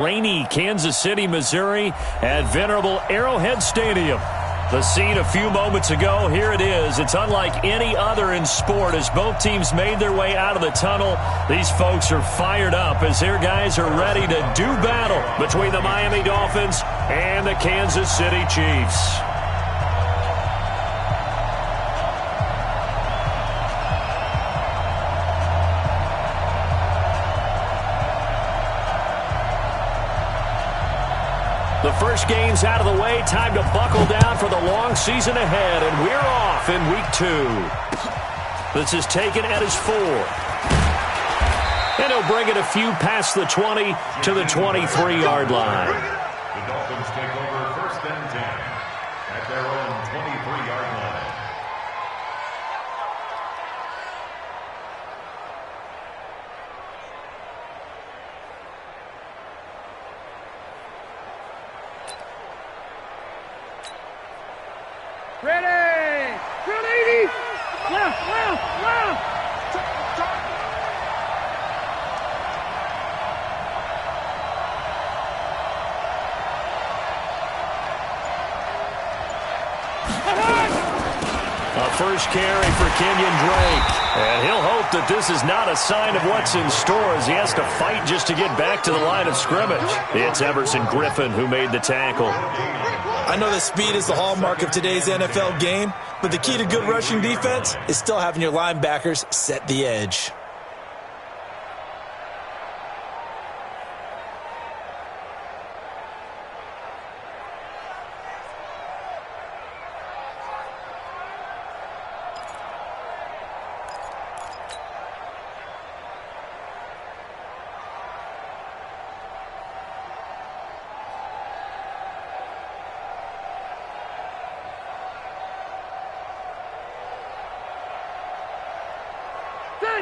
Rainy Kansas City, Missouri at venerable Arrowhead Stadium. The scene a few moments ago, here it is. It's unlike any other in sport as both teams made their way out of the tunnel. These folks are fired up as their guys are ready to do battle between the Miami Dolphins and the Kansas City Chiefs. The first game's out of the way. Time to buckle down for the long season ahead. And we're off in week 2. This is taken at his 4. And he'll bring it a few past the 20 to the 23-yard line. The Dolphins take over first and 10 at their own 23-yard line. Ready! 180! Left, left, left! A first carry for Kenyon Drake. And he'll hope that this is not a sign of what's in store as he has to fight just to get back to the line of scrimmage. It's Everson Griffin who made the tackle. I know that speed is the hallmark of today's NFL game, but the key to good rushing defense is still having your linebackers set the edge.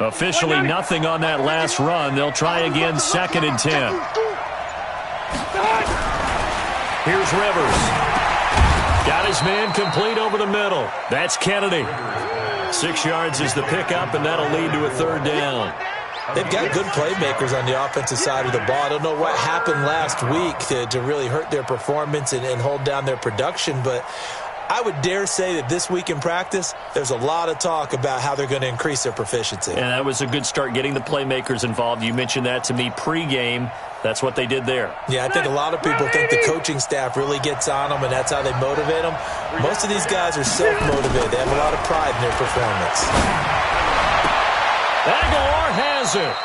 Officially nothing on that last run. They'll try again, 2nd and 10. Here's Rivers. Got his man complete over the middle. That's Kennedy. 6 yards is the pickup, and that'll lead to a 3rd down. They've got good playmakers on the offensive side of the ball. I don't know what happened last week to really hurt their performance and hold down their production, but I would dare say that this week in practice, there's a lot of talk about how they're going to increase their proficiency. And that was a good start, getting the playmakers involved. You mentioned that to me pregame. That's what they did there. Yeah, I think a lot of people think the coaching staff really gets on them, and that's how they motivate them. Most of these guys are self-motivated. They have a lot of pride in their performance. Aguilar has it.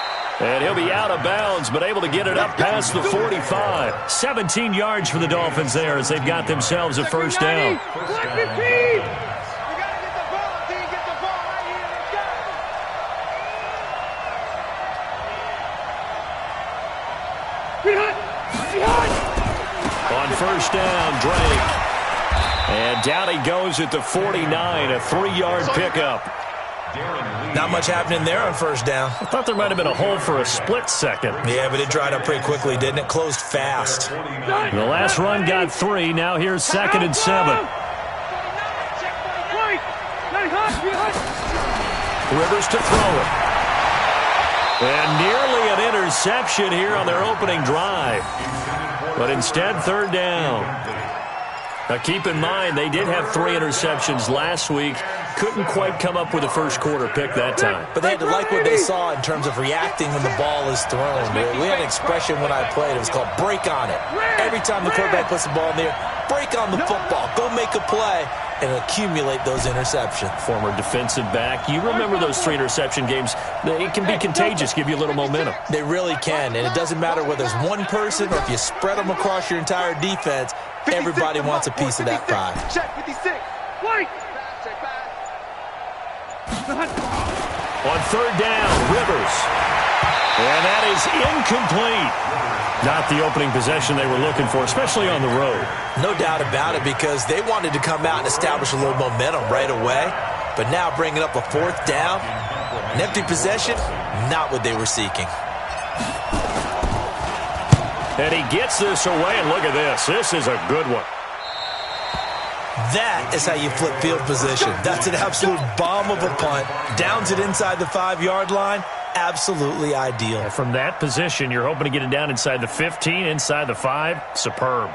And he'll be out of bounds, but able to get it up past the 45. 17 yards for the Dolphins there as they've got themselves a 1st down. On 1st down, Drake. And down he goes at the 49, a 3-yard pickup. Not much happening there on 1st down. I thought there might have been a hole for a split second. Yeah, but it dried up pretty quickly, didn't it? Closed fast. The last run got 3. Now here's 2nd and 7. Rivers to throw it. And nearly an interception here on their opening drive. But instead, 3rd down. Now keep in mind, they did have 3 interceptions last week. Couldn't quite come up with a first quarter pick that time. But they had to like what they saw in terms of reacting when the ball is thrown. We had an expression when I played. It was called break on it. Every time the quarterback puts the ball in the air, break on the football. Go make a play and accumulate those interceptions. Former defensive back. You remember those 3 interception games. It can be contagious, give you a little momentum. They really can, and it doesn't matter whether it's one person or if you spread them across your entire defense. Everybody wants a piece of that pie. Check 56. White. On 3rd down, Rivers. And that is incomplete. Not the opening possession they were looking for, especially on the road. No doubt about it, because they wanted to come out and establish a little momentum right away. But now bringing up a 4th down, an empty possession, not what they were seeking. And he gets this away, and look at this. This is a good one. That is how you flip field position. That's an absolute bomb of a punt. Downs it inside the 5-yard line. absolutely ideal. And from that position, you're hoping to get it down inside the 15, inside the 5. Superb.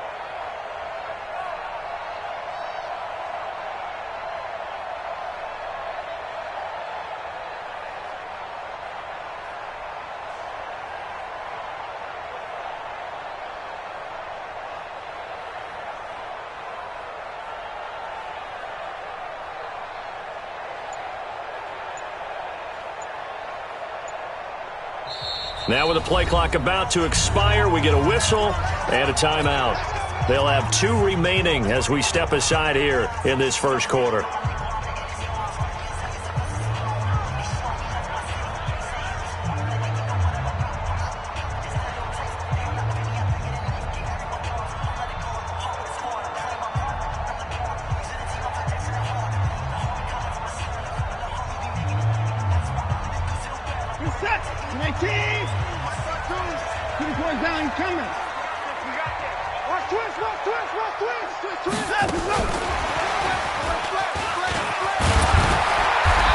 Now with the play clock about to expire, we get a whistle and a timeout. They'll have 2 remaining as we step aside here in this first quarter.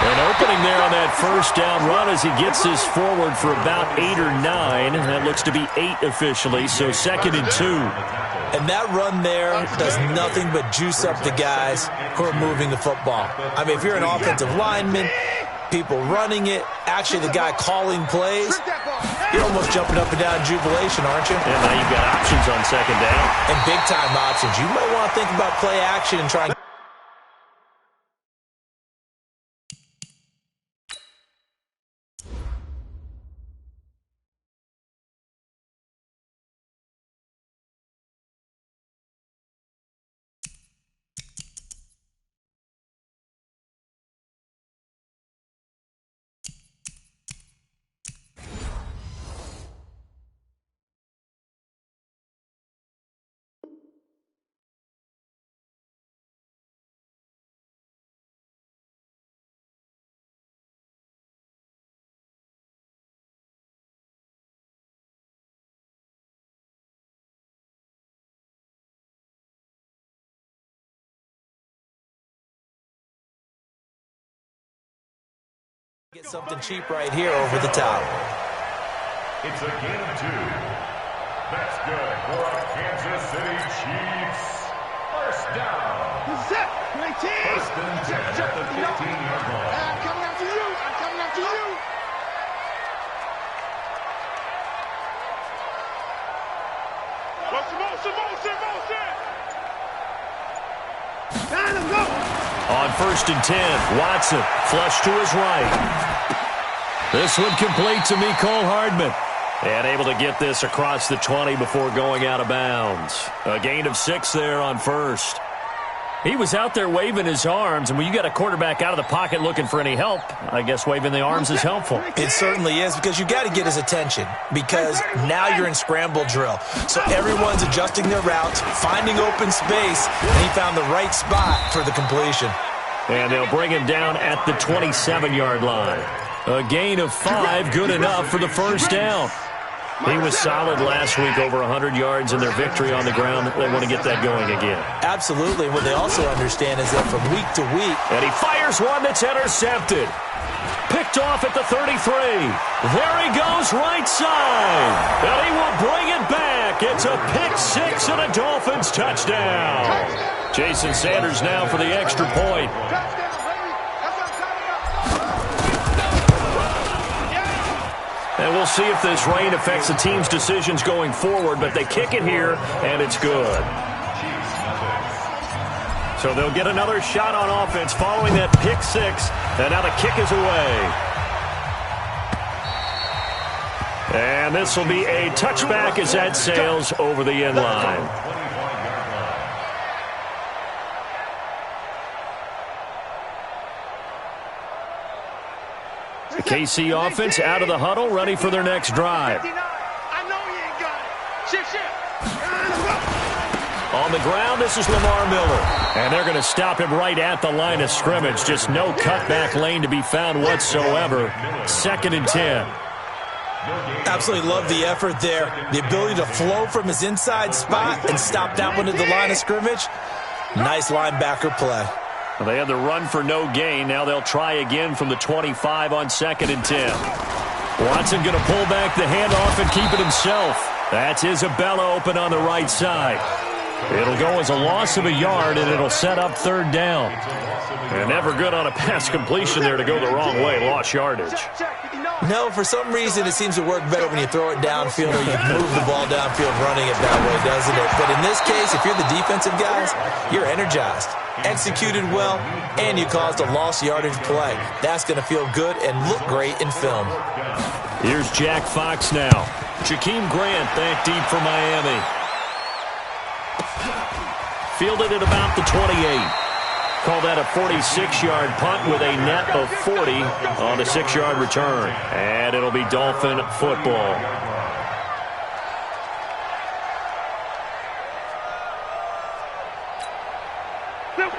An opening there on that first down run as he gets this forward for about 8 or 9. That looks to be 8 officially, so 2nd and 2. And that run there does nothing but juice up the guys who are moving the football. I mean, if you're an offensive lineman, people running it, actually the guy calling plays, you're almost jumping up and down in jubilation, aren't you? And now you've got options on 2nd down. And big-time options. You might want to think about play action and try and get something cheap right here over the top. It's a gain of 2. That's good for Kansas City Chiefs. First down. Set. 19. First and 10 at the 15-yard line. I'm coming after you. I'm coming after you. Motion. Down and go. On 1st and 10, Watson flush to his right. This one complete to Mecole Hardman. And able to get this across the 20 before going out of bounds. A gain of 6 there on 1st. He was out there waving his arms, and when you got a quarterback out of the pocket looking for any help, I guess waving the arms is helpful. It certainly is, because you got to get his attention, because now you're in scramble drill. So everyone's adjusting their routes, finding open space, and he found the right spot for the completion. And they'll bring him down at the 27-yard line. A gain of 5, good enough for the first down. He was solid last week, over 100 yards in their victory on the ground. They want to get that going again. Absolutely. What they also understand is that from week to week. And he fires one that's intercepted. Picked off at the 33. There he goes, right side. And he will bring it back. It's a pick 6 and a Dolphins touchdown. Jason Sanders now for the extra point. And we'll see if this rain affects the team's decisions going forward, but they kick it here, and it's good. So they'll get another shot on offense following that pick 6, and now the kick is away. And this will be a touchback as that sails over the end line. The KC offense out of the huddle, ready for their next drive. On the ground, this is Lamar Miller. And they're going to stop him right at the line of scrimmage. Just no cutback lane to be found whatsoever. 2nd and 10. Absolutely love the effort there. The ability to flow from his inside spot and stop that one at the line of scrimmage. Nice linebacker play. Well, they had the run for no gain. Now they'll try again from the 25 on 2nd and 10. Watson going to pull back the handoff and keep it himself. That's Isabella open on the right side. It'll go as a loss of a yard, and it'll set up third down. And never good on a pass completion there to go the wrong way. Lost yardage. No, for some reason, it seems to work better when you throw it downfield or you move the ball downfield running it that way, doesn't it? But in this case, if you're the defensive guys, you're energized, executed well, and you caused a lost yardage play. That's going to feel good and look great in film. Here's Jack Fox now. Jakeem Grant back deep for Miami. Fielded at about the 28. Call that a 46-yard punt with a net of 40 on a 6-yard return. And it'll be Dolphin football.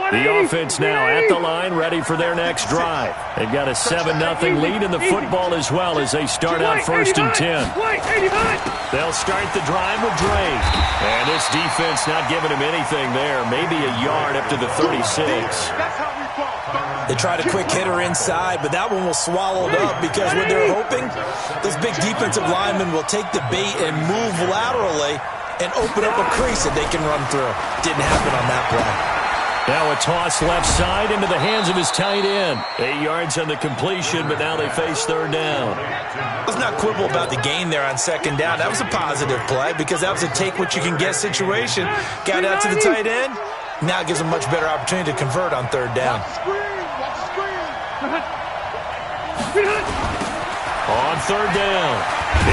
The offense now at the line, ready for their next drive. They've got a 7-0 lead in the football as well as they start out 1st and 10. They'll start the drive with Dre. And this defense not giving him anything there. Maybe a yard up to the 36. They tried a quick hitter inside, but that one was swallowed up because what they're hoping, those big defensive linemen will take the bait and move laterally and open up a crease that they can run through. Didn't happen on that play. Now a toss left side into the hands of his tight end. 8 yards on the completion, but now they face third down. Let's not quibble about the gain there on 2nd down. That was a positive play because that was a take-what-you-can-get situation. Got out to the tight end. Now it gives them a much better opportunity to convert on 3rd down. On 3rd down,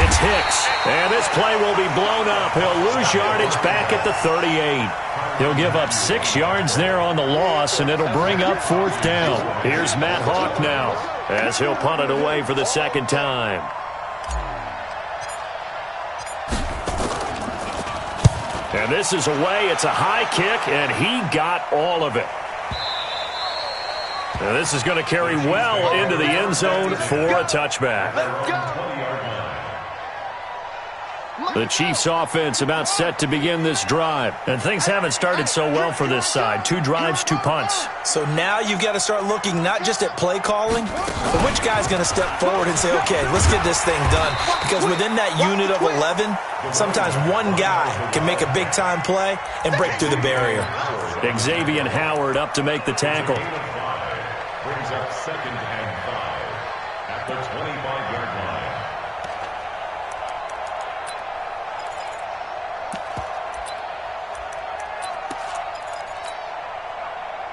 it's Hicks. And this play will be blown up. He'll lose yardage back at the 38. He'll give up 6 yards there on the loss, and it'll bring up 4th down. Here's Matt Hawk now as he'll punt it away for the 2nd time. And this is away. It's a high kick, and he got all of it. Now this is going to carry well into the end zone for a touchback. The Chiefs offense about set to begin this drive. And things haven't started so well for this side. 2 drives, 2 punts. So now you've got to start looking not just at play calling, but which guy's going to step forward and say, okay, let's get this thing done. Because within that unit of 11, sometimes one guy can make a big-time play and break through the barrier. Xavier Howard up to make the tackle. Brings up 2nd and 5 at the 25-yard line.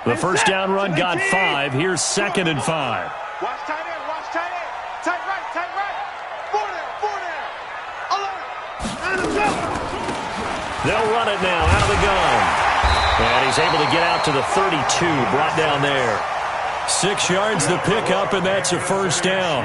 The first down run got 5. Here's 2nd and 5. Watch tight end, watch tight end. Tight right, tight right. 4 there, 11. They'll run it now out of the gun. And he's able to get out to the 32, brought down there. 6 yards the pickup, and that's a 1st down.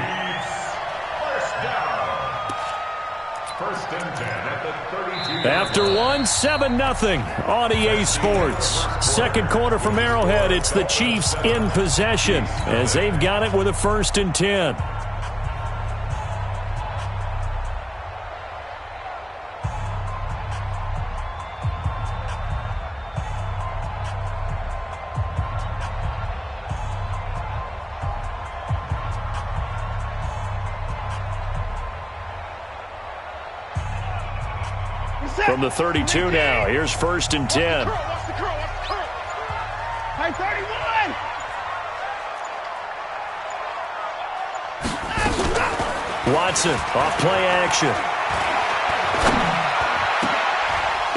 First and 10 at the 32. After 7-0 on EA Sports. 2nd quarter from Arrowhead. It's the Chiefs in possession as they've got it with a 1st and 10. From the 32 now, here's 1st and 10. Hey, 31! Watson, off play action.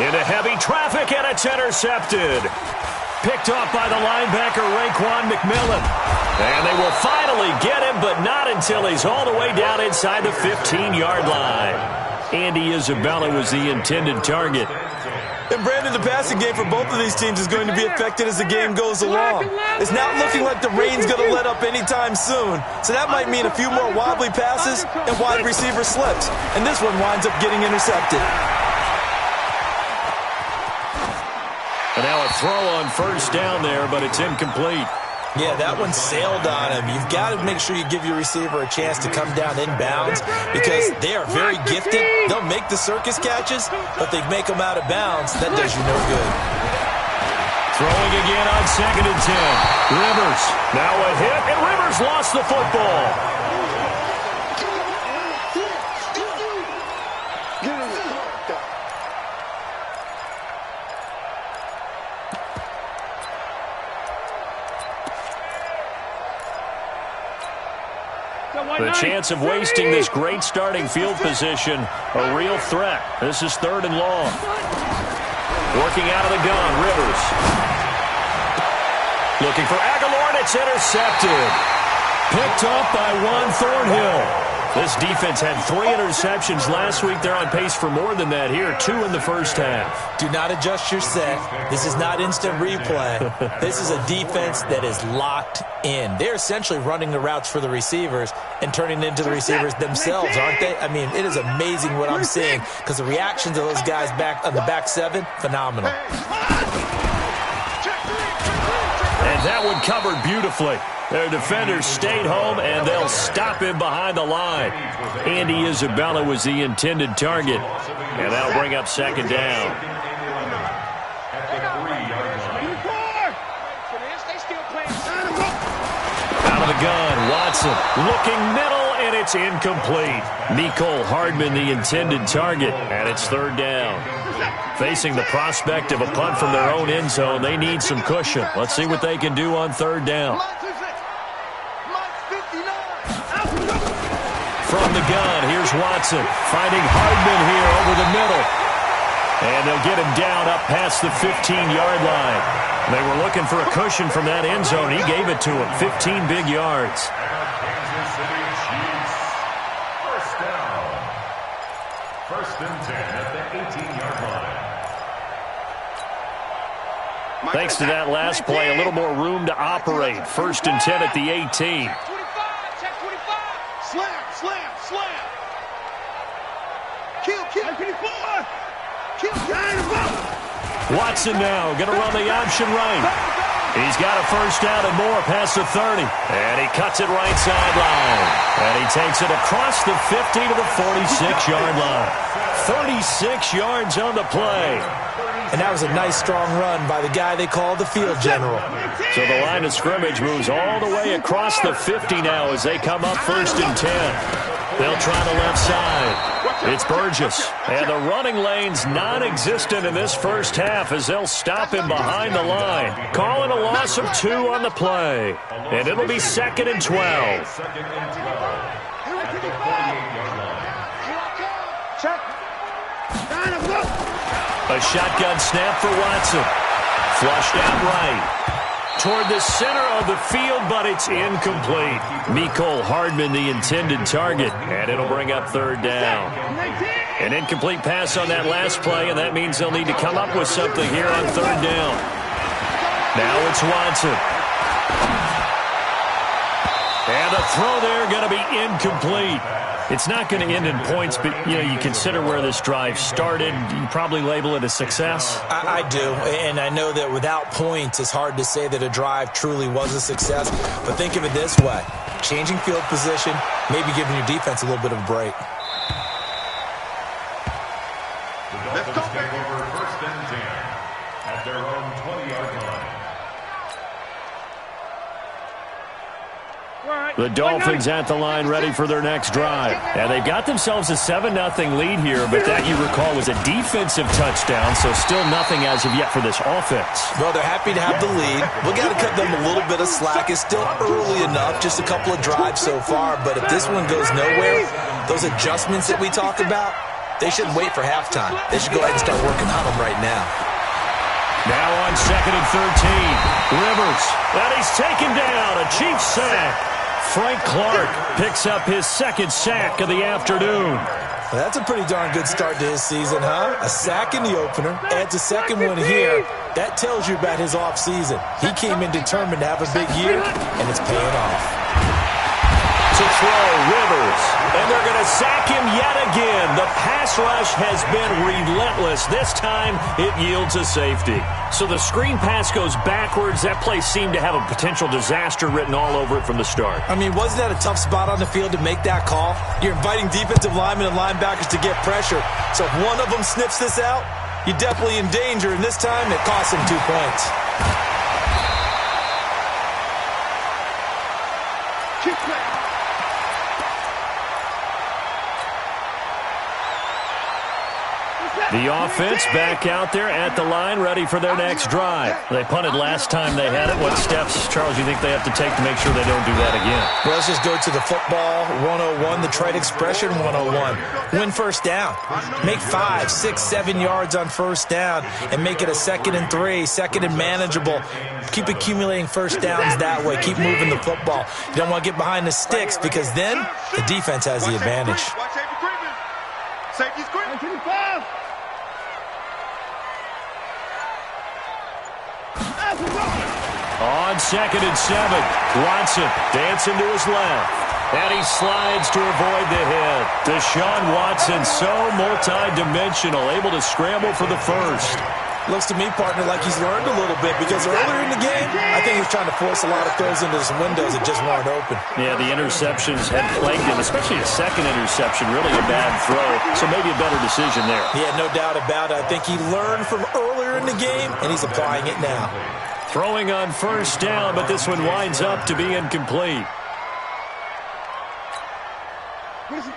Into heavy traffic, and it's intercepted. Picked off by the linebacker, Raekwon McMillan. And they will finally get him, but not until he's all the way down inside the 15-yard line. Andy Isabella was the intended target. And Brandon, the passing game for both of these teams is going to be affected as the game goes along. It's not looking like the rain's going to let up anytime soon. So that might mean a few more wobbly passes and wide receiver slips. And this one winds up getting intercepted. And now a throw on 1st down there, but it's incomplete. Yeah, that one sailed on him. You've got to make sure you give your receiver a chance to come down inbounds because they are very gifted. They'll make the circus catches, but they make them out of bounds. That does you no good. Throwing again on 2nd and 10. Rivers. Now a hit, and Rivers lost the football. The chance of wasting this great starting field position, a real threat. This is 3rd and long. Working out of the gun, Rivers. Looking for Aguilar, and it's intercepted. Picked off by Juan Thornhill. This defense had 3 interceptions last week. They're on pace for more than that here, 2 in the first half. Do not adjust your set. This is not instant replay. This is a defense that is locked in. They're essentially running the routes for the receivers and turning into the receivers themselves, aren't they? I mean, it is amazing what I'm seeing because the reactions of those guys back on the back 7, phenomenal. And that one covered beautifully. Their defenders stayed home, and they'll stop him behind the line. Andy Isabella was the intended target, and that'll bring up 2nd down. Out of the gun, Watson looking middle, and it's incomplete. Mecole Hardman, the intended target, and it's 3rd down. Facing the prospect of a punt from their own end zone, they need some cushion. Let's see what they can do on 3rd down. From the gun, here's Watson, finding Hardman here over the middle. And they'll get him down up past the 15-yard line. They were looking for a cushion from that end zone. He gave it to him, 15 big yards. Kansas City Chiefs. 1st down. 1st and 10 at the 18-yard line. Thanks to that last play, a little more room to operate. 1st and 10 at the 18. Slam. Kill. Watson now going to run the option right. He's got a 1st down and more past the 30. And he cuts it right sideline. And he takes it across the 50 to the 46-yard line. 36 yards on the play. And that was a nice, strong run by the guy they call the field general. So the line of scrimmage moves all the way across the 50 now as they come up 1st and 10. They'll try the left side. It's Burgess. And the running lane's non-existent in this first half as they'll stop him behind the line. Calling a loss of 2 on the play. And it'll be 2nd and 12. A shotgun snap for Watson. Flushed out right. Toward the center of the field, but it's incomplete. Mecole Hardman, the intended target, and it'll bring up 3rd down. An incomplete pass on that last play, and that means they'll need to come up with something here on 3rd down. Now it's Watson. And the throw there going to be incomplete. It's not going to end in points, but, you consider where this drive started. You probably label it a success. I do, and I know that without points, it's hard to say that a drive truly was a success. But think of it this way. Changing field position, maybe giving your defense a little bit of a break. The Dolphins take over 1st and 10 at their own 20-yard line. The Dolphins at the line ready for their next drive. And they've got themselves a 7-0 lead here, but that, you recall, was a defensive touchdown, so still nothing as of yet for this offense. Well, they're happy to have the lead. We've got to cut them a little bit of slack. It's still early enough, just a couple of drives so far, but if this one goes nowhere, those adjustments that we talk about, they shouldn't wait for halftime. They should go ahead and start working on them right now. Now on 2nd and 13. Rivers, and he's taken down. A Chiefs sack. Frank Clark picks up his 2nd sack of the afternoon. Well, that's a pretty darn good start to his season, huh? A sack in the opener, adds a 2nd one here. That tells you about his offseason. He came in determined to have a big year, and it's paying off. To throw, Rivers, and they're going to sack him yet again. The pass rush has been relentless. This time, it yields a safety. So the screen pass goes backwards. That play seemed to have a potential disaster written all over it from the start. I mean, wasn't that a tough spot on the field to make that call? You're inviting defensive linemen and linebackers to get pressure. So if one of them sniffs this out, you're definitely in danger. And this time, it cost him 2 points. The offense back out there at the line, ready for their next drive. They punted last time they had it. What steps, Charles, do you think they have to take to make sure they don't do that again? Well, let's just go to the football 101, the trade expression 101. Win first down. Make 5, 6, 7 yards on first down and make it a 2nd and 3, 2nd and manageable. Keep accumulating first downs that way. Keep moving the football. You don't want to get behind the sticks because then the defense has the advantage. Safety screen. On 2nd and 7, Watson dancing to his left. And he slides to avoid the hit. Deshaun Watson, so multi-dimensional, able to scramble for the first. Looks to me, partner, like he's learned a little bit because earlier in the game, I think he was trying to force a lot of throws into some windows that just weren't open. Yeah, the interceptions had plagued him, especially a second interception, really a bad throw. So maybe a better decision there. Yeah, no doubt about it. I think he learned from earlier in the game, and he's applying it now. Throwing on first down, but this one winds up to be incomplete.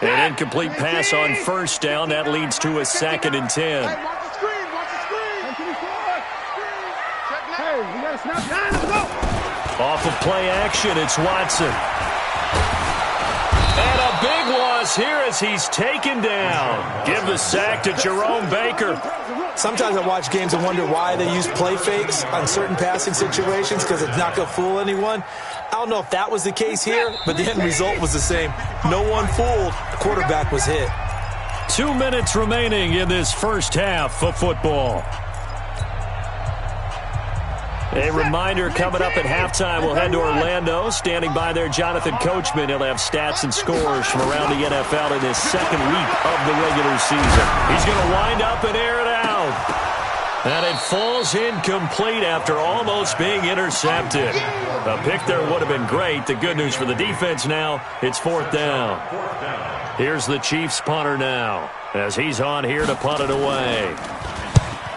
An incomplete pass on first down. That leads to a 2nd and 10. Off of play action, it's Watson. And a big loss here as he's taken down. Give the sack to Jerome Baker. Sometimes I watch games and wonder why they use play fakes on certain passing situations because it's not going to fool anyone. I don't know if that was the case here, but the end result was the same. No one fooled. The quarterback was hit. 2 minutes remaining in this first half of football. A reminder coming up at halftime, we'll head to Orlando. Standing by there, Jonathan Coachman. He'll have stats and scores from around the NFL in his 2nd week of the regular season. He's going to wind up and air it out. And it falls incomplete after almost being intercepted. A pick there would have been great. The good news for the defense now, it's 4th down. Here's the Chiefs punter now as he's on here to punt it away.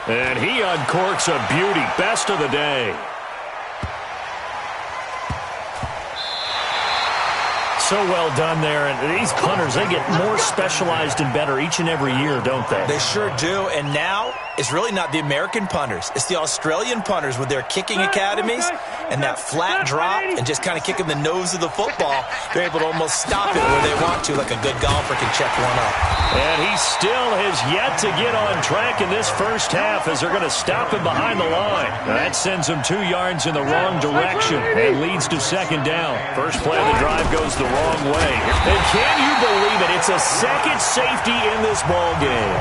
And he uncorks a beauty. Best of the day. So well done there. And these punters, they get more specialized and better each and every year, don't they? They sure do. And now it's really not the American punters. It's the Australian punters with their kicking academies and that flat drop and just kind of kicking the nose of the football. They're able to almost stop it where they want to, like a good golfer can check one up. And he still has yet to get on track in this first half as they're going to stop him behind the line. Now that sends him 2 yards in the wrong direction and leads to 2nd down. First play of the drive goes the wrong way. And can you believe it? It's a second safety in this ball game.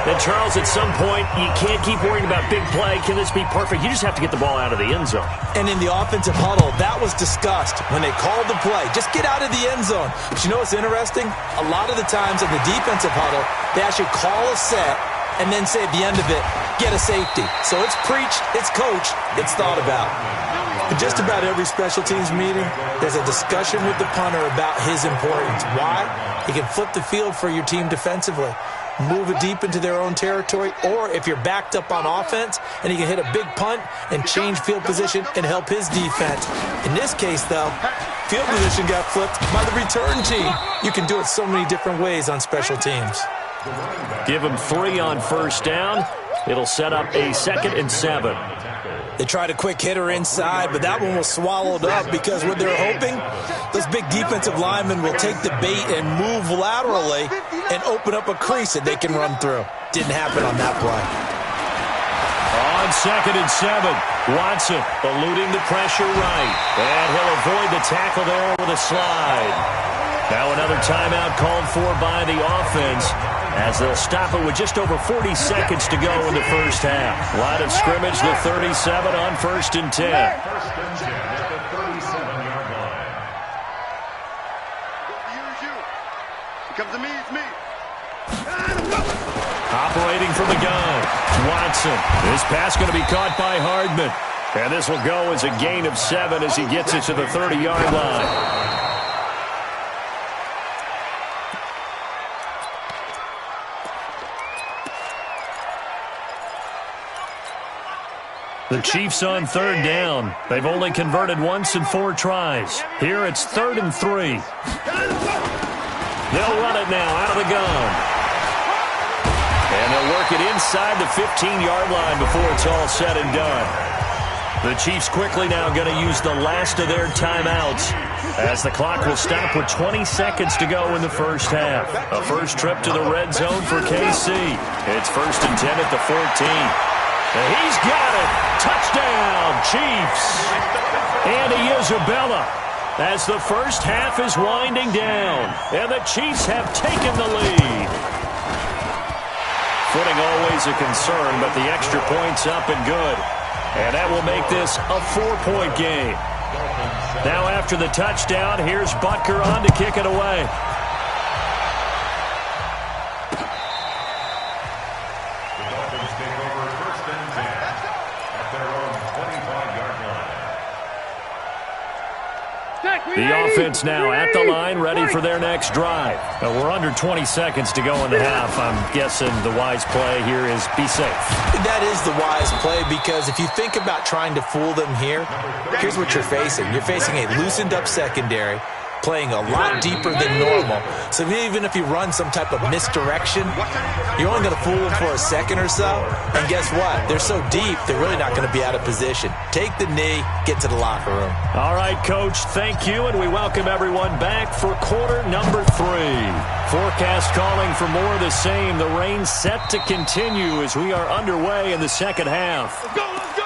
And Charles, at some point, you can't keep worrying about big play. Can this be perfect? You just have to get the ball out of the end zone. And in the offensive huddle, that was discussed when they called the play. Just get out of the end zone. But you know what's interesting? A lot of the times in the defensive huddle, they actually call a set and then say at the end of it, get a safety. So it's preached, it's coached, it's thought about. In just about every special teams meeting, there's a discussion with the punter about his importance. Why? He can flip the field for your team defensively, move it deep into their own territory, or if you're backed up on offense and he can hit a big punt and change field position and help his defense. In this case, though, field position got flipped by the return team. You can do it so many different ways on special teams. Give him 3 on first down. It'll set up a 2nd and 7. They tried a quick hitter inside, but that one was swallowed up because what they're hoping, those big defensive linemen will take the bait and move laterally and open up a crease that they can run through. Didn't happen on that play. On 2nd and 7, Watson eluding the pressure right. And he'll avoid the tackle there with a slide. Now another timeout called for by the offense as they'll stop it with just over 40 seconds to go in the first half. Line of scrimmage, the 37 on 1st and 10. 1st and 10 at the 37-yard line. It comes to me, it's me. Operating from the gun, Watson. This pass going to be caught by Hardman. And this will go as a gain of 7 as he gets it to the 30-yard line. The Chiefs on 3rd down. They've only converted once in 4 tries. Here it's 3rd and 3. They'll run it now out of the gun. And they'll work it inside the 15-yard line before it's all said and done. The Chiefs quickly now going to use the last of their timeouts as the clock will stop with 20 seconds to go in the first half. A first trip to the red zone for KC. It's 1st and 10 at the 14. And he's got it. Touchdown, Chiefs. Andy Isabella as the first half is winding down. And the Chiefs have taken the lead. Footing always a concern, but the extra point's up and good. And that will make this a 4-point game. Now after the touchdown, here's Butker on to kick it away. The Dolphins take over 1st and 10 at their own 25-yard line. The offense now at the line, ready for their next drive. We're under 20 seconds to go in the half. I'm guessing the wise play here is be safe. That is the wise play, because if you think about trying to fool them here, here's what you're facing. You're facing a loosened up secondary, playing a lot deeper than normal. So even if you run some type of misdirection, you're only going to fool them for a second or so. And guess what? They're so deep, they're really not going to be out of position. Take the knee, get to the locker room. All right, Coach, thank you, and we welcome everyone back for quarter number 3. Forecast calling for more of the same. The rain set to continue as we are underway in the second half. Let's go, let's go!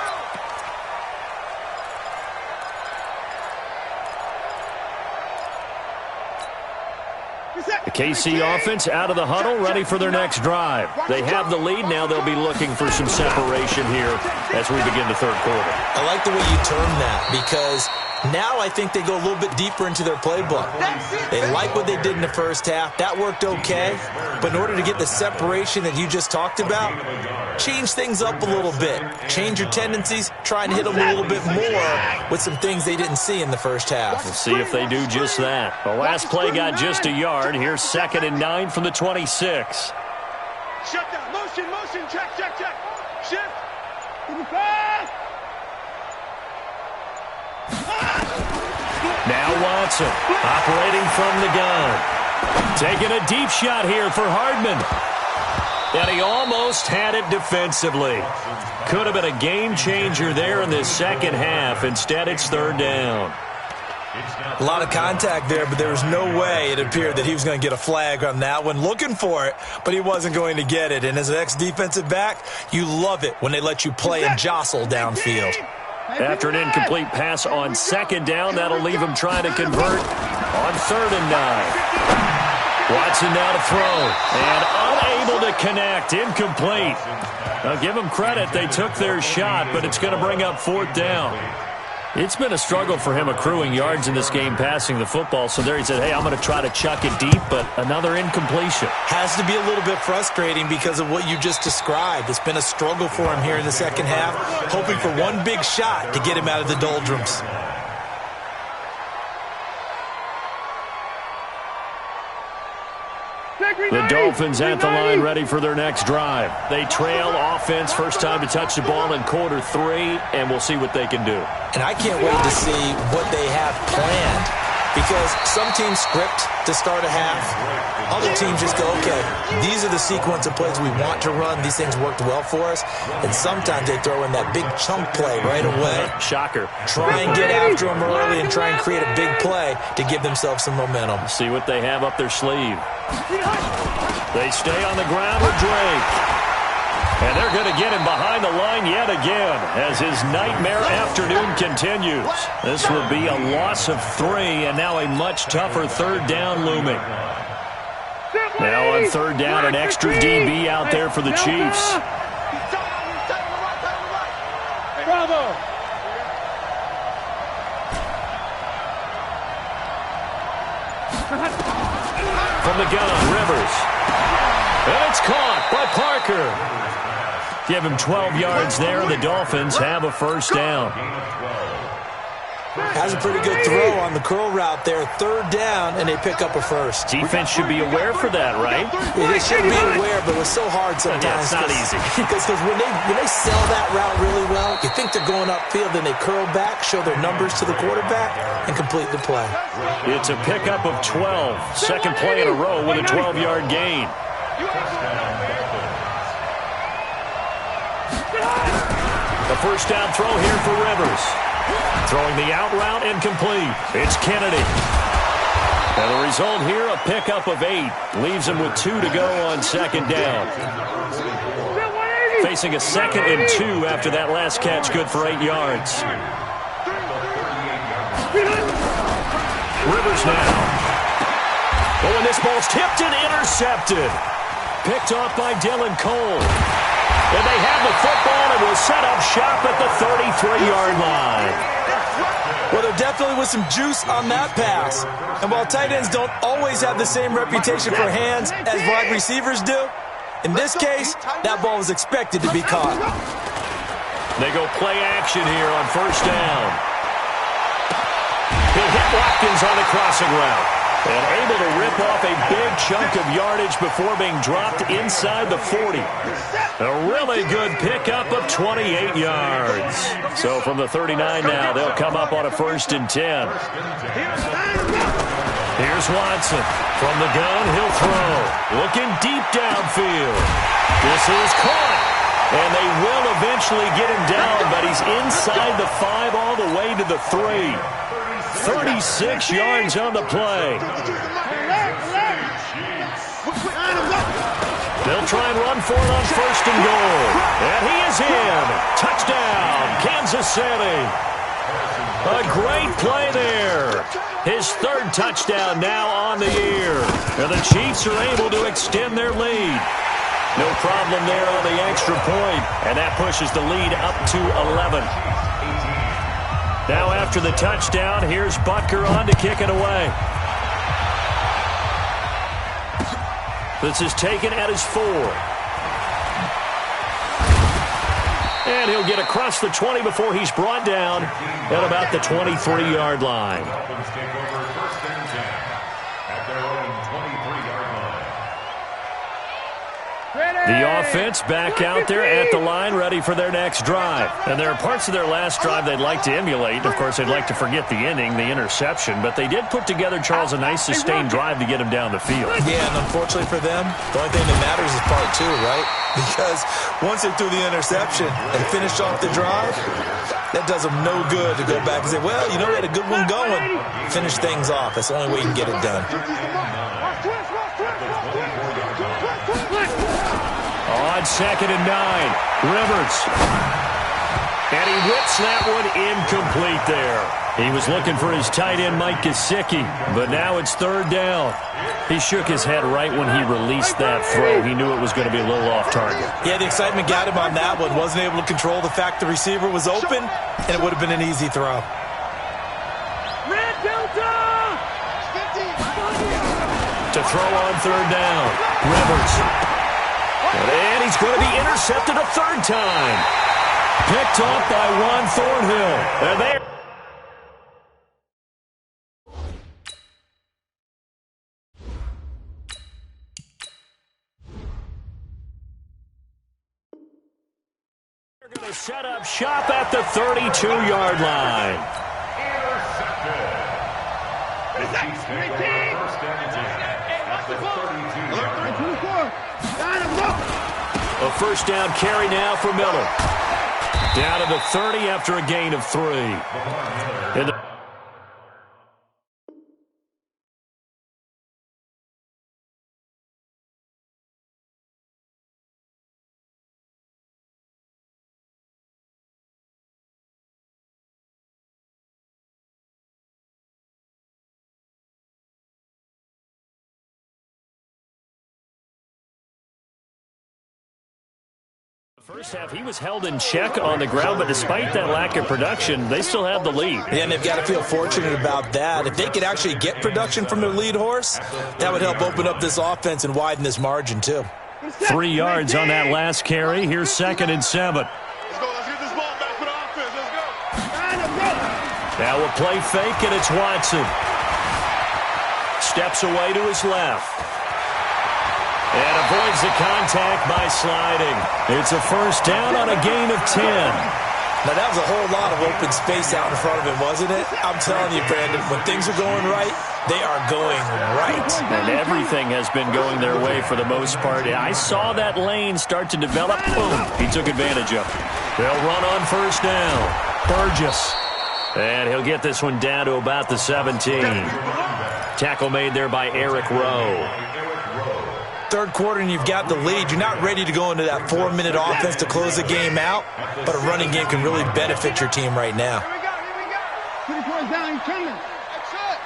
The KC offense out of the huddle, ready for their next drive. They have the lead. Now they'll be looking for some separation here as we begin the third quarter. I like the way you term that, because now I think they go a little bit deeper into their playbook. They like what they did in the first half. That worked okay. But in order to get the separation that you just talked about, change things up a little bit. Change your tendencies. Try and hit them a little bit more with some things they didn't see in the first half. We'll see if they do just that. The last play got just a yard. Here's 2nd and 9 from the 26. Shut down. Motion, motion. Check, check, check. Shift. Now Watson operating from the gun. Taking a deep shot here for Hardman. And he almost had it defensively. Could have been a game changer there in this second half. Instead, it's 3rd down. A lot of contact there, but there was no way it appeared that he was going to get a flag on that one. Looking for it, but he wasn't going to get it. And as an ex-defensive back, you love it when they let you play and jostle downfield. After an incomplete pass on 2nd down, that'll leave him trying to convert on 3rd and 9. Watson now to throw, and unable to connect, incomplete. Now give them credit, they took their shot, but it's going to bring up 4th down. It's been a struggle for him accruing yards in this game passing the football, so there he said, hey, I'm going to try to chuck it deep, but another incompletion. Has to be a little bit frustrating because of what you just described. It's been a struggle for him here in the second half, hoping for one big shot to get him out of the doldrums. The Dolphins at the line, ready for their next drive. They trail offense, first time to touch the ball in quarter 3, and we'll see what they can do. And I can't wait to see what they have planned, because some teams script to start a half. Other teams just go, okay, these are the sequence of plays we want to run. These things worked well for us. And sometimes they throw in that big chunk play right away. Shocker. Try and get after them early and try and create a big play to give themselves some momentum. See what they have up their sleeve. They stay on the ground with Drake. And they're going to get him behind the line yet again as his nightmare afternoon continues. This will be a loss of 3, and now a much tougher 3rd down looming. Now on 3rd down, an extra DB out there for the Chiefs. Bravo! From the gun, Rivers. And it's caught by Parker. Give him 12 yards there, and the Dolphins have a first down. Has a pretty good throw on the curl route there. 3rd down, and they pick up a first. Defense should be aware for that, right? They should be aware, but it was so hard sometimes. Yeah, it's not easy. Because when they sell that route really well, you think they're going upfield, then they curl back, show their numbers to the quarterback, and complete the play. It's a pickup of 12. Second play in a row with a 12-yard gain. The first down throw here for Rivers. Throwing the out route incomplete. It's Kennedy. And the result here, a pickup of 8. Leaves him with 2 to go on second down. Facing a 2nd and 2 after that last catch, good for 8 yards. Rivers now. Oh, and this ball's tipped and intercepted. Picked off by Dylan Cole. And they have the football and will set up shop at the 33-yard line. Well, there definitely was some juice on that pass. And while tight ends don't always have the same reputation for hands as wide receivers do, in this case, that ball was expected to be caught. They go play action here on first down. He'll hit Watkins on the crossing route. And able to rip off a big chunk of yardage before being dropped inside the 40. A really good pickup of 28 yards. So from the 39 now, they'll come up on a 1st and 10. Here's Watson. From the gun, he'll throw. Looking deep downfield. This is caught. And they will eventually get him down, but he's inside the 5 all the way to the 3. 36 yards on the play. They'll try and run for it on 1st and goal. And he is in. Touchdown, Kansas City. A great play there. His 3rd touchdown now on the year. And the Chiefs are able to extend their lead. No problem there on the extra point. And that pushes the lead up to 11. Now after the touchdown, here's Butker on to kick it away. This is taken at his 4. And he'll get across the 20 before he's brought down at about the 23-yard line. The offense back out there at the line, ready for their next drive. And there are parts of their last drive they'd like to emulate. Of course, they'd like to forget the ending, the interception. But they did put together, Charles, a nice sustained drive to get him down the field. Yeah, and unfortunately for them, the only thing that matters is part 2, right? Because once they threw the interception and finished off the drive, that does them no good to go back and say, well, you know, we had a good one going. Finish things off. That's the only way you can get it done. On 2nd and 9, Rivers. And he whips that one incomplete there. He was looking for his tight end, Mike Gesicki, but now it's 3rd down. He shook his head right when he released that throw. He knew it was going to be a little off target. Yeah, the excitement got him on that one. Wasn't able to control the fact the receiver was open, and it would have been an easy throw. Red Delta! To throw on 3rd down, Rivers. And he's going to be intercepted a 3rd time. Picked off by Juan Thornhill. And there. They're going to set up shop at the 32-yard line. Intercepted. The Chiefs take over 1st and 10 at the 32-yard line. A 1st down carry now for Miller. Down to the 30 after a gain of 3. And first half, he was held in check on the ground, but despite that lack of production, they still have the lead. Yeah, and they've got to feel fortunate about that. If they could actually get production from their lead horse, that would help open up this offense and widen this margin, too. 3 yards on that last carry. Here's 2nd and 7. Let's go. Let's get this ball back for the offense. Let's go. Now a play fake, and it's Watson. Steps away to his left. And avoids the contact by sliding. It's a 1st down on a gain of 10. Now, that was a whole lot of open space out in front of him, wasn't it? I'm telling you, Brandon, when things are going right, they are going right. And everything has been going their way for the most part. I saw that lane start to develop. Boom. He took advantage of it. They'll run on first down. Burgess. And he'll get this one down to about the 17. Tackle made there by Eric Rowe. Third quarter and you've got the lead. You're not ready to go into that 4-minute offense to close the game out, but a running game can really benefit your team right now. Here we go. 24 down, he's coming. That's it.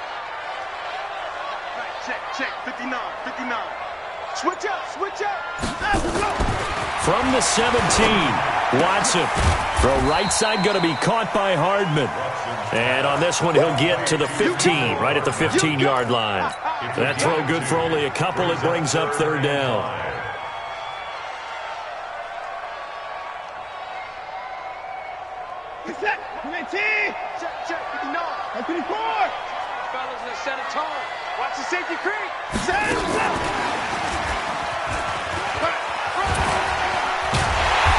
Right, check. 59. Switch up. Let's go. From the 17, Watson. Throw right side going to be caught by Hardman. And on this one, he'll get to the 15, right at the 15-yard line. That throw good for only a couple. It brings up third down. Check. 59. 54. Fellas in the center tone. Watch the safety creep.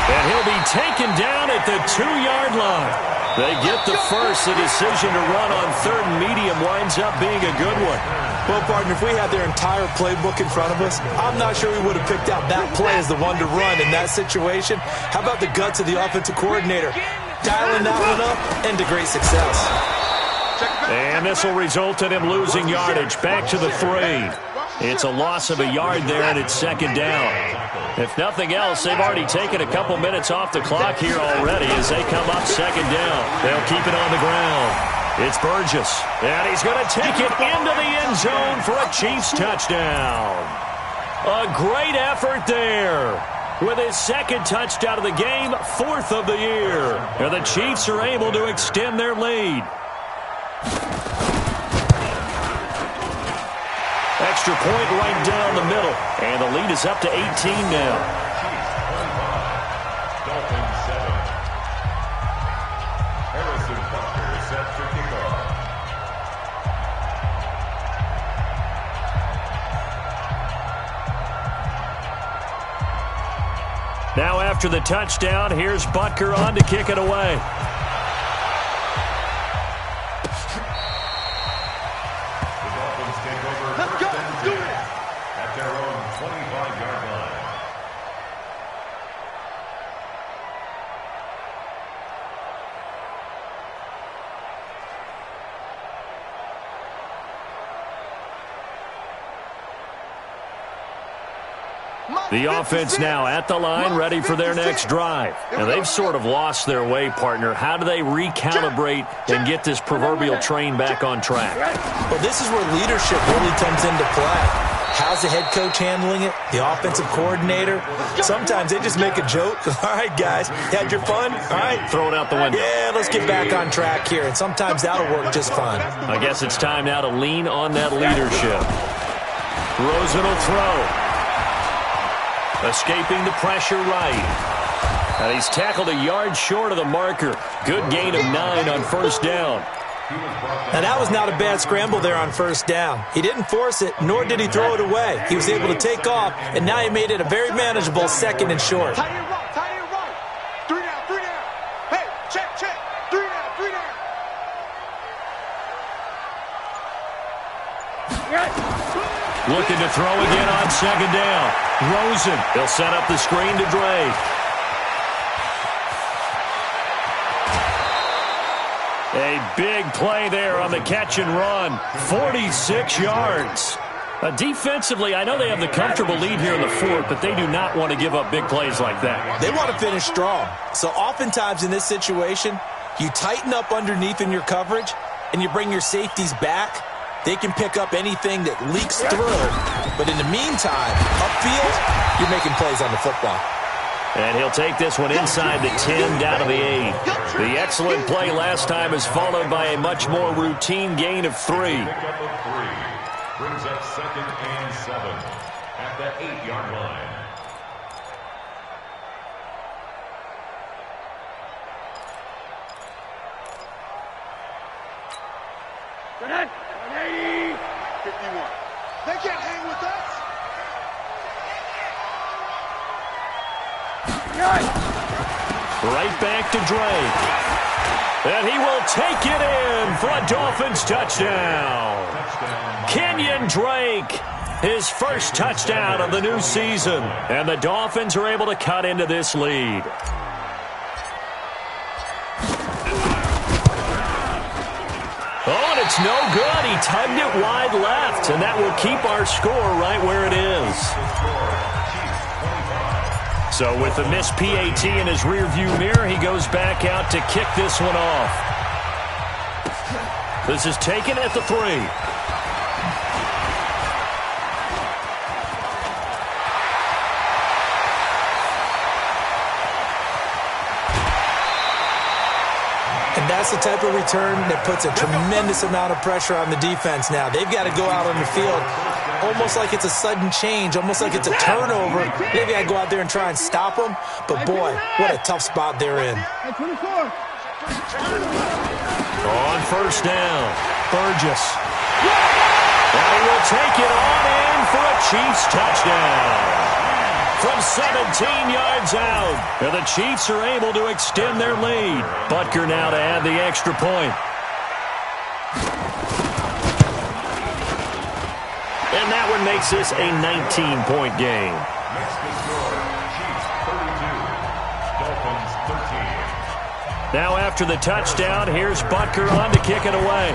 And he'll be taken down at the 2-yard line. They get the first. The decision to run on third and medium winds up being a good one. Well, partner, if we had their entire playbook in front of us, I'm not sure we would have picked out that play as the one to run in that situation. How about the guts of the offensive coordinator? Dialing that one up into great success. And this will result in him losing yardage. Back to the 3. It's a loss of a yard there, and it's second down. If nothing else, they've already taken a couple minutes off the clock here already as they come up second down. They'll keep it on the ground. It's Burgess, and he's going to take it into the end zone for a Chiefs touchdown. A great effort there. With his second touchdown of the game, 4th of the year. And the Chiefs are able to extend their lead. Extra point right down the middle. And the lead is up to 18 now. Now after the touchdown, here's Butker on to kick it away. Let's go. Do it. At their own 25-yard line. The offense now at the line, ready for their next drive. And they've sort of lost their way, partner. How do they recalibrate and get this proverbial train back on track? Well, this is where leadership really comes into play. How's the head coach handling it? The offensive coordinator? Sometimes they just make a joke. All right, guys, you had your fun? All right. Throw it out the window. Yeah, let's get back on track here. And sometimes that'll work just fine. I guess it's time now to lean on that leadership. Rosen will throw. Escaping the pressure right. And he's tackled a yard short of the marker. Good gain of 9 on first down. Now, that was not a bad scramble there on first down. He didn't force it, nor did he throw it away. He was able to take off, and now he made it a very manageable 2nd and short. Tie it right. 3 down. Hey, check. 3 down. Looking to throw again on second down. Rosen, he'll set up the screen to Drake. A big play there on the catch and run. 46 yards. Defensively, I know they have the comfortable lead here in the 4th, but they do not want to give up big plays like that. They want to finish strong. So oftentimes in this situation, you tighten up underneath in your coverage, and you bring your safeties back. They can pick up anything that leaks through. But in the meantime, upfield, you're making plays on the football. And he'll take this one inside the 10, down to the 8. The excellent play last time is followed by a much more routine gain of 3. Brings up 2nd and 7 at the 8-yard line. Good head. 180. 51. They can't hang with us. Right back to Drake. And he will take it in for a Dolphins touchdown. Kenyon Drake, his first touchdown of the new season. And the Dolphins are able to cut into this lead. Oh, and it's no good. He tugged it wide left, and that will keep our score right where it is. So with the missed PAT in his rearview mirror, he goes back out to kick this one off. This is taken at the 3. And that's the type of return that puts a tremendous amount of pressure on the defense now. They've got to go out on the field almost like it's a sudden change, almost like it's a turnover. They've got to go out there and try and stop them. But, boy, what a tough spot they're in. On first down, Burgess. And he will take it on in for a Chiefs touchdown. From 17 yards out, and the Chiefs are able to extend their lead. Butker now to add the extra point. And that one makes this a 19-point game. Mexican score, Chiefs 32, Dolphins 13. Now after the touchdown, here's Butker on to kick it away.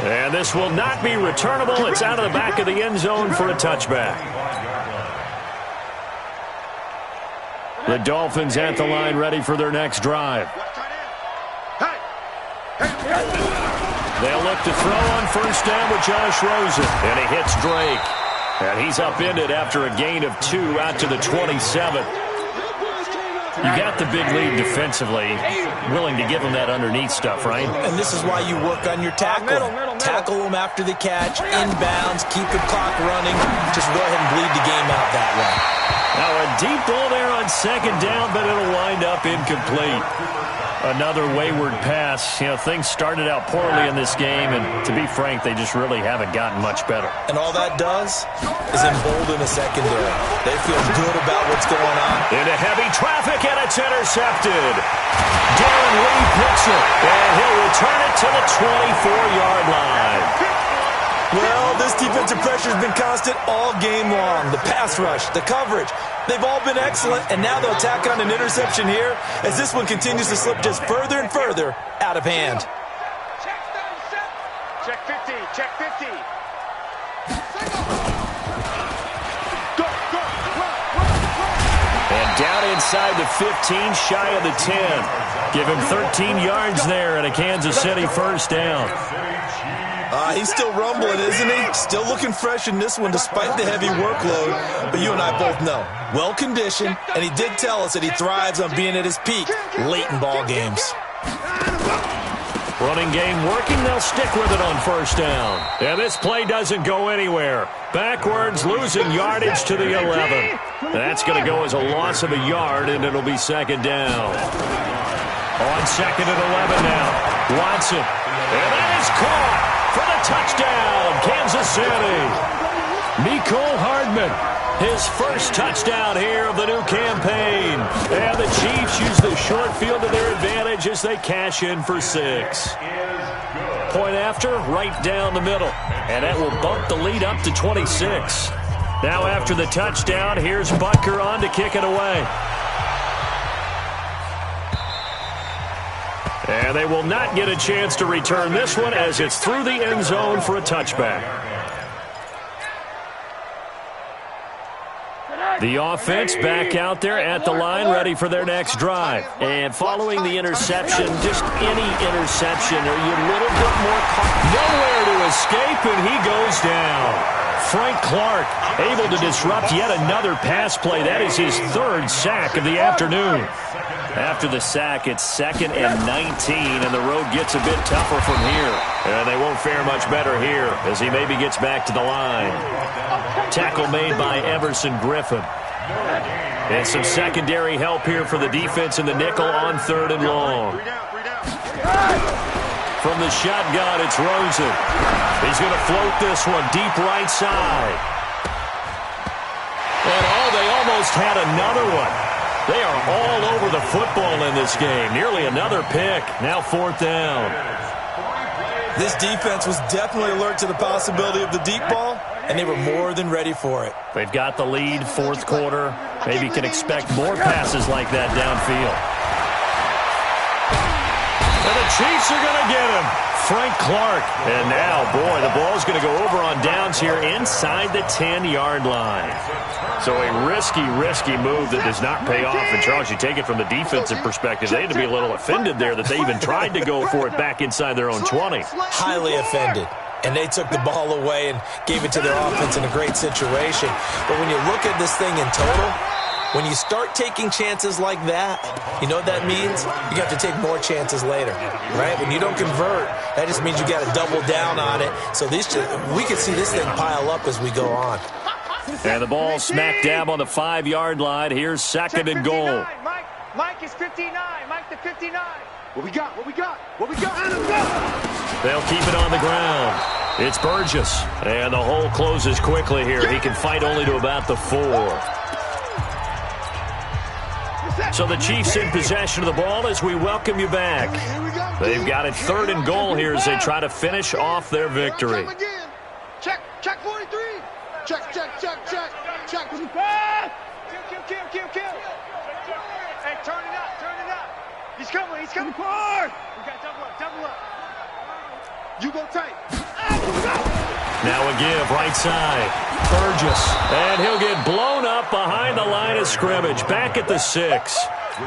And this will not be returnable. It's out of the back of the end zone for a touchback. The Dolphins at the line ready for their next drive. They'll look to throw on first down with Josh Rosen. And he hits Drake. And he's upended after a gain of 2 out to the 27. You got the big lead defensively, willing to give them that underneath stuff, right? And this is why you work on your tackle. Tackle them after the catch, inbounds, keep the clock running. Just go ahead and bleed the game out that way. Now a deep ball there on second down, but it'll wind up incomplete. Another wayward pass. You know, things started out poorly in this game, and to be frank, they just really haven't gotten much better. And all that does is embolden a secondary. They feel good about what's going on. Into heavy traffic, and it's intercepted. Darren Lee picks it, and he'll return it to the 24-yard line. Well, this defensive pressure has been constant all game long. The pass rush, the coverage, they've all been excellent, and now they'll tack on an interception here as this one continues to slip just further and further out of hand. Check 50, check 50. And down inside the 15, shy of the 10. Give him 13 yards there and a Kansas City first down. He's still rumbling, isn't he? Still looking fresh in this one despite the heavy workload. But you and I both know, well-conditioned, and he did tell us that he thrives on being at his peak late in ball games. Running game working, they'll stick with it on first down. And this play doesn't go anywhere. Backwards, losing yardage to the 11. That's going to go as a loss of a yard, and it'll be second down. On second and 11 now. Watson. And that is caught for the touchdown, Kansas City. Mecole Hardman, his first touchdown here of the new campaign. And the Chiefs use the short field to their advantage as they cash in for 6. Point after, right down the middle. And that will bump the lead up to 26. Now after the touchdown, here's Butker on to kick it away. And they will not get a chance to return this one as it's through the end zone for a touchback. The offense back out there at the line, ready for their next drive. And following the interception, just any interception, are you a little bit more nowhere to escape, and he goes down. Frank Clark able to disrupt yet another pass play. That is his 3rd sack of the afternoon. After the sack, it's 2nd and 19, and the road gets a bit tougher from here. And they won't fare much better here as he maybe gets back to the line. Tackle made by Everson Griffin. And some secondary help here for the defense in the nickel on 3rd and long. From the shotgun, it's Rosen. He's going to float this one deep right side. And they all almost had another one. They are all over the football in this game. Nearly another pick. Now 4th down. This defense was definitely alert to the possibility of the deep ball, and they were more than ready for it. They've got the lead, 4th quarter. Maybe can expect more passes like that downfield. And the Chiefs are going to get him. Frank Clark. And now, boy, the ball's going to go over on downs here inside the 10-yard line. So a risky move that does not pay off. And, Charles, you take it from the defensive perspective, they had to be a little offended there that they even tried to go for it back inside their own 20. Highly offended. And they took the ball away and gave it to their offense in a great situation. But when you look at this thing in total, when you start taking chances like that, you know what that means? You have to take more chances later, right? When you don't convert, that just means you got to double down on it. So we can see this thing pile up as we go on. And the ball smack dab on the 5-yard line. Here's 2nd and goal. Mike is 59. Mike the 59. What we got? They'll keep it on the ground. It's Burgess. And the hole closes quickly here. He can fight only to about the 4. So the Chiefs in possession of the ball as we welcome you back. They've got it 3rd and goal here as they try to finish off their victory. Check 43. Check. Kill. Hey, turn it up. He's coming hard. We got double up. You go tight. Now a give, right side. Burgess. And he'll get blown up behind the line of scrimmage. Back at the 6.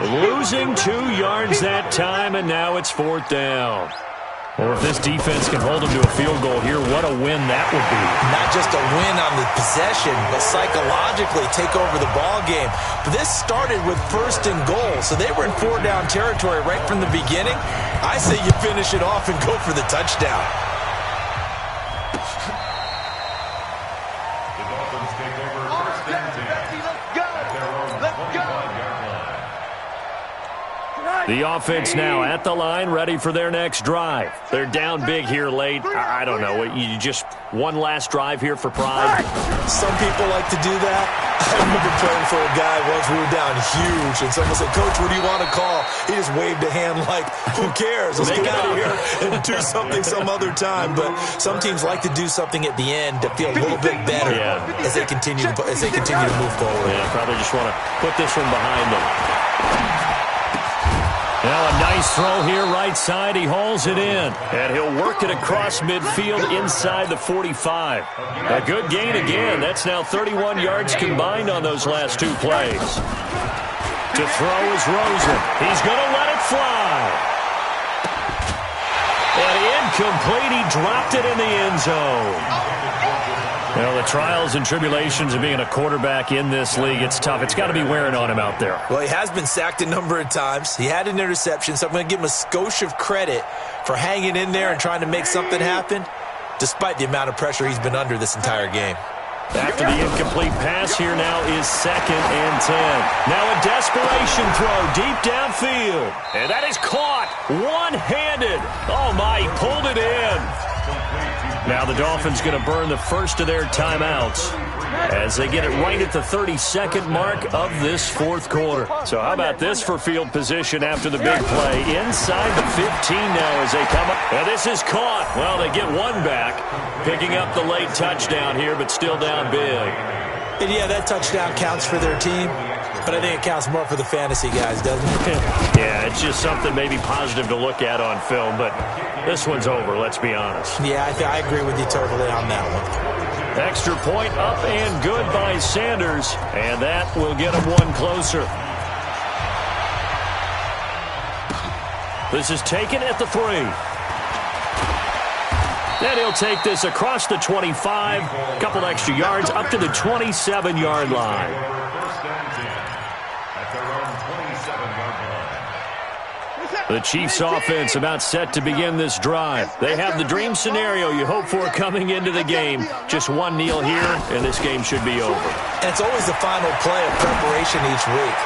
Losing 2 yards that time, and now it's 4th down. Or if this defense can hold them to a field goal here, what a win that would be. Not just a win on the possession, but psychologically take over the ball game. But this started with 1st and goal, so they were in 4-down territory right from the beginning. I say you finish it off and go for the touchdown. The offense now at the line, ready for their next drive. They're down big here late. I don't know. You just one last drive here for pride? Some people like to do that. I remember playing for a guy once. We were down huge, and someone said, "Coach, what do you want to call?" He just waved a hand like, "Who cares? Let's get out of here and do something some other time." But some teams like to do something at the end to feel a little bit better as they continue to move forward. Yeah, probably just want to put this one behind them. Now a nice throw here, right side. He hauls it in, and he'll work it across midfield inside the 45. A good gain again. That's now 31 yards combined on those last 2 plays. To throw is Rosen. He's going to let it fly. And incomplete. He dropped it in the end zone. Well, the trials and tribulations of being a quarterback in this league, it's tough. It's got to be wearing on him out there. Well, he has been sacked a number of times. He had an interception, so I'm going to give him a skosh of credit for hanging in there and trying to make something happen, despite the amount of pressure he's been under this entire game. After the incomplete pass, here now is 2nd and 10. Now a desperation throw deep downfield. And that is caught one-handed. Oh, my, he pulled it in. Now the Dolphins going to burn the first of their timeouts as they get it right at the 32nd mark of this 4th quarter. So how about this for field position after the big play? Inside the 15 now as they come up. And this is caught. Well, they get one back, picking up the late touchdown here, but still down big. And yeah, that touchdown counts for their team, but I think it counts more for the fantasy guys, doesn't it? Yeah, it's just something maybe positive to look at on film, but this one's over, let's be honest. Yeah, I agree with you totally on that one. Extra point up and good by Sanders, and that will get him one closer. This is taken at the 3. And he'll take this across the 25, a couple extra yards up to the 27-yard line. The Chiefs offense about set to begin this drive. They have the dream scenario you hope for coming into the game. Just one kneel here, and this game should be over. And it's always the final play of preparation each week.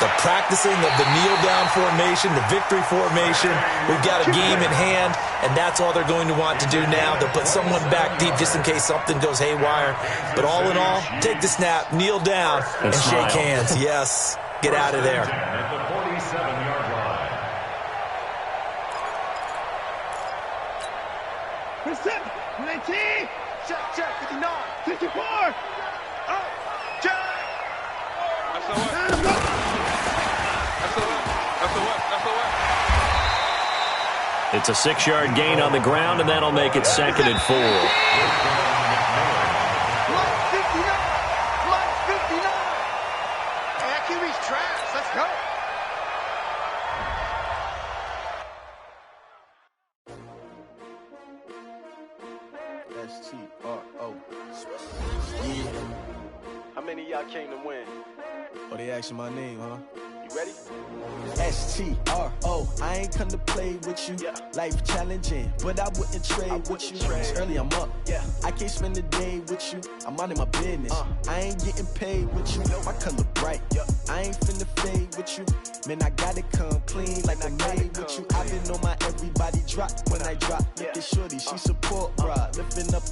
The practicing of the kneel-down formation, the victory formation. We've got a game in hand, and that's all they're going to want to do now. They'll put someone back deep just in case something goes haywire. But all in all, take the snap, kneel down, and shake hands. Yes, get out of there. At the 47-yard line. Percent, 19. Check, 59. 54. Oh, check. That's a what? That's a what? That's a what? That's a what? It's a 6-yard gain on the ground, and that'll make it 2nd and 4. Mike 59. Mike 59. Hey, that QB's trash. Let's go. S-T-R-O. Yeah. How many of y'all came to win? Oh, they asking my name, huh? You ready? S-T-R-O. I ain't come to play with you. Life challenging, but I wouldn't trade with you. It's early, I'm up. I can't spend the day with you. I'm out of my business. I ain't getting paid with you. My color bright. I ain't finna fade with you. Man, I gotta come clean like I made with you. I've been on my everybody drop when I drop. Look at shorty, she support ride. Lifting up,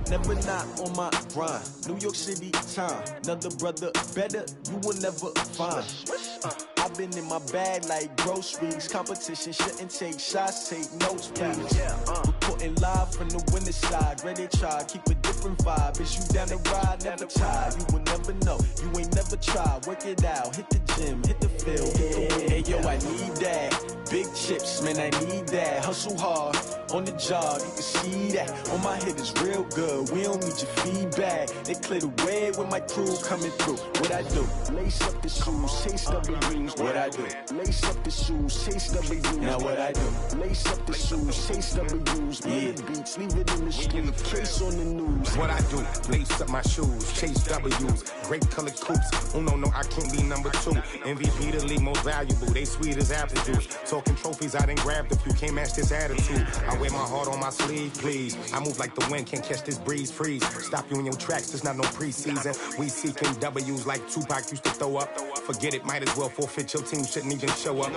never not on my grind. New York City time, another brother better, you will never find. I've been in my bag like groceries. Competition shouldn't take shots, take notes, please. Reporting live from the winter side. Ready to try, keep a different vibe. Is you down the ride, never tired. You will never know, you ain't never tried. Work it out, hit the gym, hit the field. Hey yo, I need that. Big chips, man, I need that. Hustle hard, on the job, you can see that. On my head is real good, we don't need your feedback. They clear the way with my crew coming through. What I do? Lace up the shoes, chase W's. What I do? Lace up the shoes, chase W's. Now what I do? Lace up the shoes, chase W's. Yeah, beats, leave it in the street, case on the news. What I do? Lace up my shoes, chase W's. Great colored coops. Oh no, I can't be number 2. MVP the league most valuable. They sweet as apple juice. Talking trophies, I done grabbed a few. Can't match this attitude. I wear my heart on my sleeve, please. I move like the wind, can't catch this breeze. Freeze. Stop you in your tracks. There's not no preseason. We seeking W's like Tupac used to throw up. Forget it, might as well forfeit. Your team shouldn't even show up.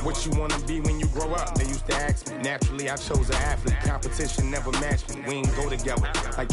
What you wanna be when you grow up? They used to ask me. Naturally, I chose an athlete. Competition never matched me. We ain't go together. Like